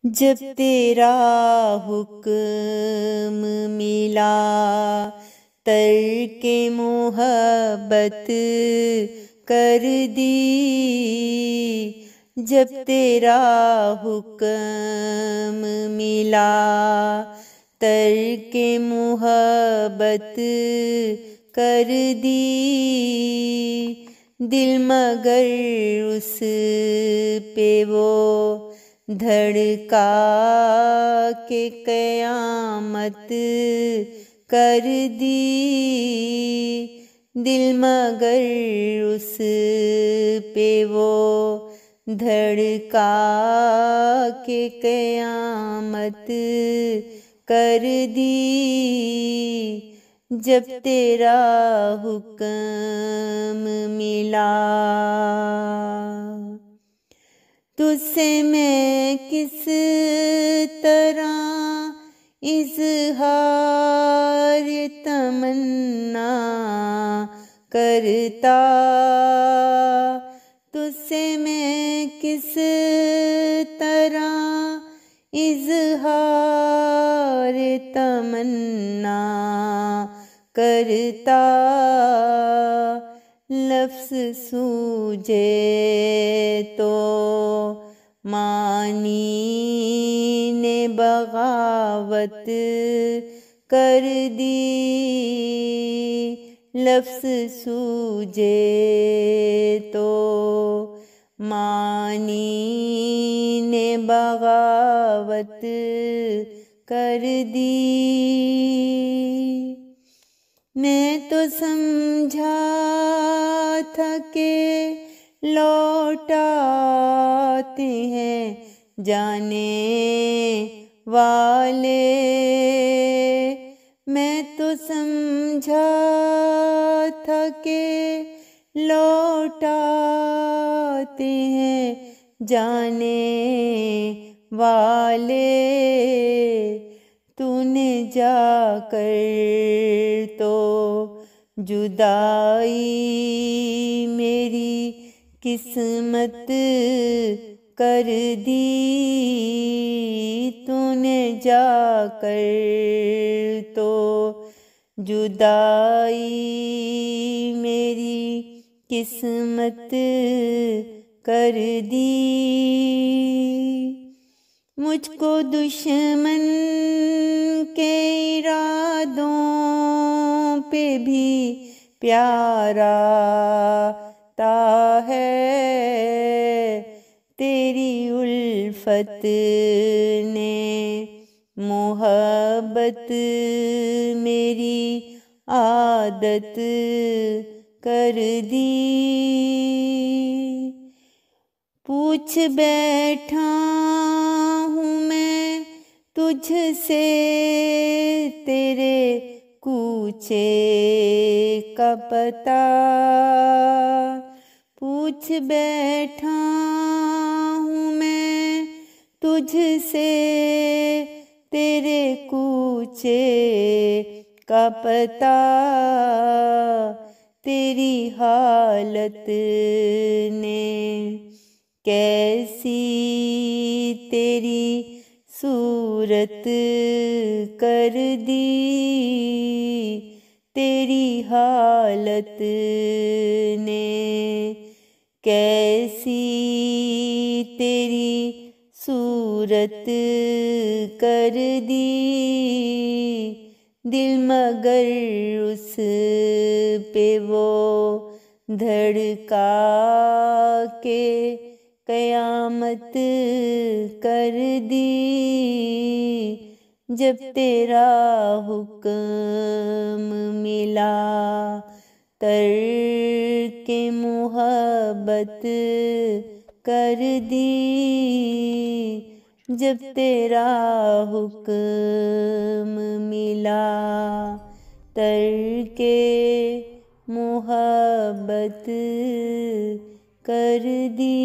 जब तेरा हुक्म मिला तर्के मोहब्बत कर दी। जब तेरा हुक्म मिला तर्के मोहब्बत कर दी। दिल मगर उस पे वो धड़का के क़यामत कर दी। दिल मगर उस पे वो धड़का के क़यामत कर दी। जब तेरा हुक्म मिला तुझसे मैं किस तरह इज़हार तमन्ना करता। तुझसे मैं किस तरह इज़हार तमन्ना करता। लफ्ज़ सूझे तो मानी ने बगावत कर दी। लफ्ज़ सूझे तो मानी ने बगावत कर दी। मैं तो समझा था कि लौटाते हैं जाने वाले। मैं तो समझा था कि लौटाते हैं जाने वाले। तूने जाकर तो जुदाई मेरी किस्मत कर दी। तूने जाकर तो जुदाई मेरी किस्मत कर दी। मुझको दुश्मन के इरादों पे भी प्यारा ता है। तेरी उल्फत ने मोहब्बत मेरी आदत कर दी। पूछ बैठा हूँ मैं तुझसे तेरे कूचे का पता। पूछ बैठा हूँ मैं तुझसे तेरे कूचे का पता। तेरी हालत ने कैसी तेरी सूरत कर दी। तेरी हालत ने कैसी तेरी सूरत कर दी। दिल मगर उस पे वो धड़का के क़यामत कर दी। जब तेरा हुक्म मिला तर्के मोहब्बत कर दी। जब तेरा हुक्म मिला तर्के मोहब्बत कर दी।